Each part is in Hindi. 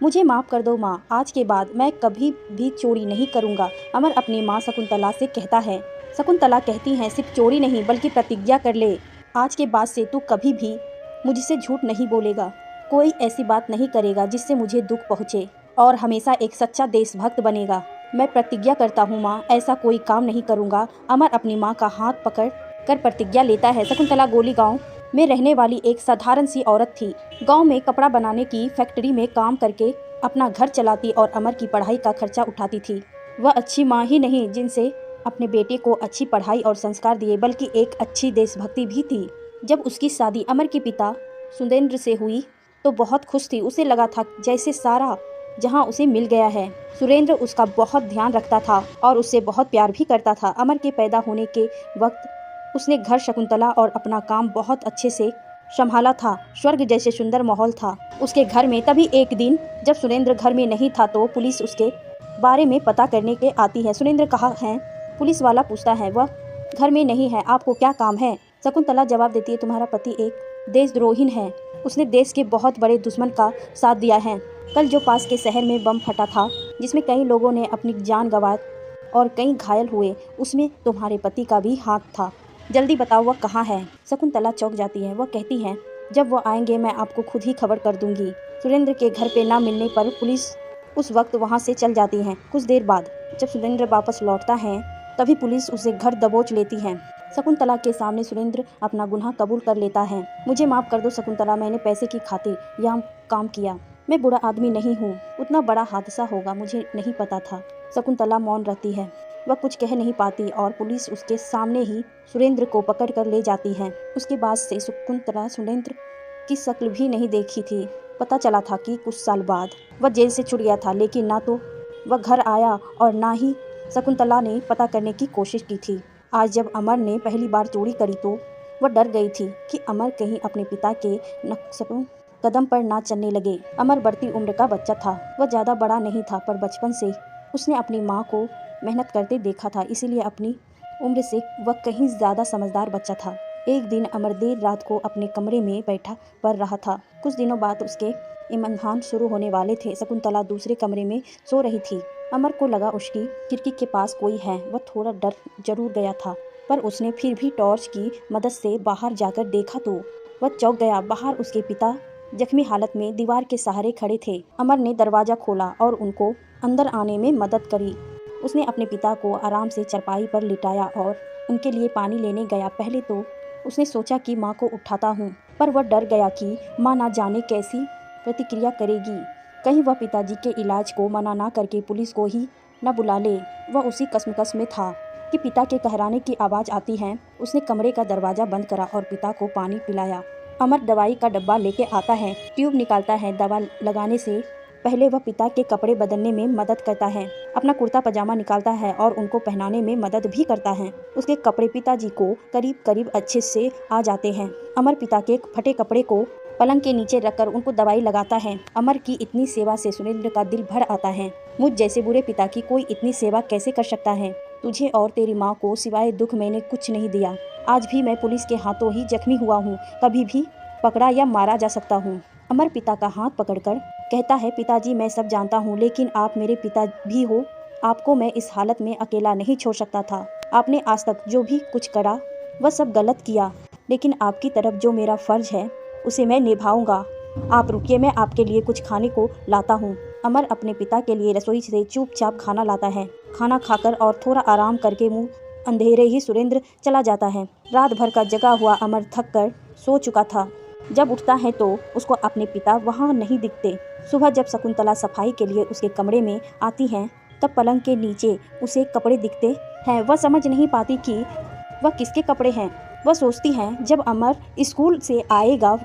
मुझे माफ़ कर दो माँ, आज के बाद मैं कभी भी चोरी नहीं करूँगा, अमर अपनी माँ शकुंतला से कहता है। शकुंतला कहती हैं, सिर्फ चोरी नहीं बल्कि प्रतिज्ञा कर ले, आज के बाद से तू कभी भी मुझसे झूठ नहीं बोलेगा, कोई ऐसी बात नहीं करेगा जिससे मुझे दुख पहुँचे और हमेशा एक सच्चा देशभक्त बनेगा। मैं प्रतिज्ञा करता हूँ माँ, ऐसा कोई काम नहीं करूँगा। अमर अपनी माँ का हाथ पकड़ कर प्रतिज्ञा लेता है। शकुंतला गोली गाँव में रहने वाली एक साधारण सी औरत थी। गांव में कपड़ा बनाने की फैक्ट्री में काम करके अपना घर चलाती और अमर की पढ़ाई का खर्चा उठाती थी। वह अच्छी माँ ही नहीं जिनसे अपने बेटे को अच्छी पढ़ाई और संस्कार दिए, बल्कि एक अच्छी देशभक्ति भी थी। जब उसकी शादी अमर के पिता सुरेंद्र से हुई तो बहुत खुश थी। उसे लगा था जैसे सारा जहां उसे मिल गया है। सुरेंद्र उसका बहुत ध्यान रखता था और उससे बहुत प्यार भी करता था। अमर के पैदा होने के वक्त उसने घर, शकुंतला और अपना काम बहुत अच्छे से संभाला था। स्वर्ग जैसे सुंदर माहौल था उसके घर में। तभी एक दिन जब सुरेंद्र घर में नहीं था तो पुलिस उसके बारे में पता करने के आती है। सुरेंद्र कहाँ है? पुलिस वाला पूछता है। वह घर में नहीं है, आपको क्या काम है? शकुंतला जवाब देती है, तुम्हारा पति एक देशद्रोही है, उसने देश के बहुत बड़े दुश्मन का साथ दिया है। कल जो पास के शहर में बम फटा था जिसमें कई लोगों ने अपनी जान गंवाई और कई घायल हुए, उसमें तुम्हारे पति का भी हाथ था। जल्दी बताओ वह कहाँ है? शकुंतला चौंक जाती है। वह कहती है, जब वो आएंगे मैं आपको खुद ही खबर कर दूंगी। सुरेंद्र के घर पे ना मिलने पर पुलिस उस वक्त वहाँ से चल जाती है। कुछ देर बाद जब सुरेंद्र वापस लौटता है तभी पुलिस उसे घर दबोच लेती है। शकुंतला के सामने सुरेंद्र अपना गुनाह कबूल कर लेता है। मुझे माफ़ कर दो शकुंतला, मैंने पैसे की खातिर यह काम किया, मैं बुरा आदमी नहीं हूँ, उतना बड़ा हादसा होगा मुझे नहीं पता था। शकुंतला मौन रहती है, वह कुछ कह नहीं पाती और पुलिस उसके सामने ही सुरेंद्र को पकड़ कर ले जाती है। उसके बाद से शकुंतला सुरेंद्र की शक्ल भी नहीं देखी थी। पता चला था कि कुछ साल बाद वह जेल से छूट गया था, लेकिन ना तो वह घर आया और ना ही शकुंतला ने पता करने की कोशिश की थी। आज जब अमर ने पहली बार चोरी करी तो वह डर गई थी कि अमर कहीं अपने पिता के नक्शों कदम पर ना चलने लगे। अमर बढ़ती उम्र का बच्चा था, वह ज़्यादा बड़ा नहीं था, पर बचपन से उसने अपनी माँ को मेहनत करते देखा था, इसीलिए अपनी उम्र से वह कहीं ज़्यादा समझदार बच्चा था। एक दिन अमर देर रात को अपने कमरे में बैठा पढ़ रहा था। कुछ दिनों बाद उसके इम्तिहान शुरू होने वाले थे। शकुंतला दूसरे कमरे में सो रही थी। अमर को लगा उसकी खिड़की के पास कोई है। वह थोड़ा डर जरूर गया था, पर उसने फिर भी टॉर्च की मदद से बाहर जाकर देखा तो वह चौंक गया। बाहर उसके पिता जख्मी हालत में दीवार के सहारे खड़े थे। अमर ने दरवाज़ा खोला और उनको अंदर आने में मदद करी। उसने अपने पिता को आराम से चारपाई पर लिटाया और उनके लिए पानी लेने गया। पहले तो उसने सोचा कि माँ को उठाता हूँ, पर वह डर गया कि माँ ना जाने कैसी प्रतिक्रिया करेगी, कहीं वह पिताजी के इलाज को मना ना करके पुलिस को ही न बुला ले। वह उसी कश्मकश में था कि पिता के कहराने की आवाज़ आती है। उसने कमरे का दरवाज़ा बंद करा और पिता को पानी पिलाया। अमर दवाई का डब्बा लेके आता है, ट्यूब निकालता है। दवा लगाने से पहले वह पिता के कपड़े बदलने में मदद करता है, अपना कुर्ता पजामा निकालता है और उनको पहनाने में मदद भी करता है। उसके कपड़े पिताजी को करीब करीब अच्छे से आ जाते हैं। अमर पिता के फटे कपड़े को पलंग के नीचे रखकर उनको दवाई लगाता है। अमर की इतनी सेवा से सुरेंद्र का दिल भर आता है। मुझ जैसे बुरे पिता की कोई इतनी सेवा कैसे कर सकता है? तुझे और तेरी माँ को सिवाय दुख मैंने कुछ नहीं दिया। आज भी मैं पुलिस के हाथों ही जख्मी हुआ हूँ, कभी भी पकड़ा या मारा जा सकता हूँ। अमर पिता का हाथ पकड़कर कहता है, पिताजी मैं सब जानता हूँ, लेकिन आप मेरे पिता भी हो, आपको मैं इस हालत में अकेला नहीं छोड़ सकता था। आपने आज तक जो भी कुछ करा वह सब गलत किया, लेकिन आपकी तरफ जो मेरा फर्ज है उसे मैं निभाऊंगा। आप रुकिए, मैं आपके लिए कुछ खाने को लाता हूँ। अमर अपने पिता के लिए रसोई से चुपचाप खाना लाता है। खाना खाकर और थोड़ा आराम करके मुंह अंधेरे ही सुरेंद्र चला जाता है। रात भर का जगा हुआ अमर थक कर सो चुका था। जब उठता है तो उसको अपने पिता वहाँ नहीं दिखते। सुबह जब शकुंतला सफाई के लिए उसके कमरे में आती है तब पलंग के नीचे उसे कपड़े दिखते हैं। वह समझ नहीं पाती कि वह किसके कपड़े हैं। वह सोचती है जब अमर स्कूल से आएगा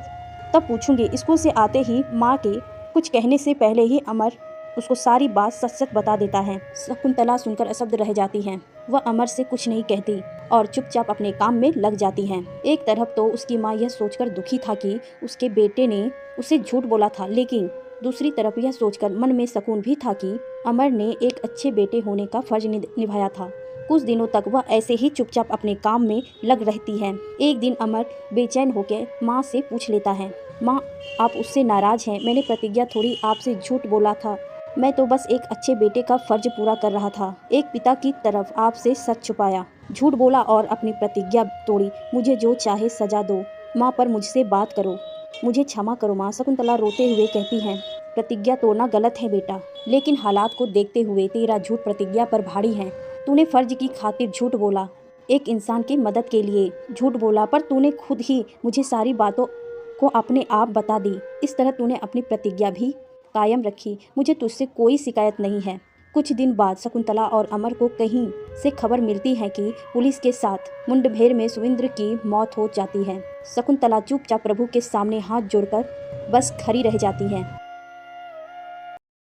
तब पूछूंगी। स्कूल से आते ही माँ के कुछ कहने से पहले ही अमर उसको सारी बात सच सच बता देता है। शकुंतला सुनकर अशब्द रह जाती है। वह अमर से कुछ नहीं कहती और चुपचाप अपने काम में लग जाती हैं। एक तरफ तो उसकी माँ यह सोचकर दुखी था कि उसके बेटे ने उसे झूठ बोला था, लेकिन दूसरी तरफ यह सोचकर मन में सुकून भी था कि अमर ने एक अच्छे बेटे होने का फर्ज निभाया था। कुछ दिनों तक वह ऐसे ही चुपचाप अपने काम में लग रहती है। एक दिन अमर बेचैन होकर माँ से पूछ लेता है, माँ, आप उससे नाराज़ हैं। मैंने प्रतिज्ञा थोड़ी आपसे झूठ बोला था। मैं तो बस एक अच्छे बेटे का फ़र्ज पूरा कर रहा था। एक पिता की तरफ आपसे सच छुपाया, झूठ बोला और अपनी प्रतिज्ञा तोड़ी। मुझे जो चाहे सज़ा दो माँ, पर मुझसे बात करो। मुझे क्षमा करो माँ, शकुंतला रोते हुए कहती हैं। प्रतिज्ञा तोड़ना गलत है बेटा, लेकिन हालात को देखते हुए तेरा झूठ प्रतिज्ञा पर भारी है। तूने फ़र्ज की खातिर झूठ बोला, एक इंसान की मदद के लिए झूठ बोला, पर तूने खुद ही मुझे सारी बातों को अपने आप बता दी। इस तरह तूने अपनी प्रतिज्ञा भी कायम रखी। मुझे तुझसे कोई शिकायत नहीं है। कुछ दिन बाद शकुंतला और अमर को कहीं से खबर मिलती है कि पुलिस के साथ मुठभेड़ में सुविंद्र की मौत हो जाती है। शकुंतला चुपचाप प्रभु के सामने हाथ जोड़कर बस खड़ी रह जाती है।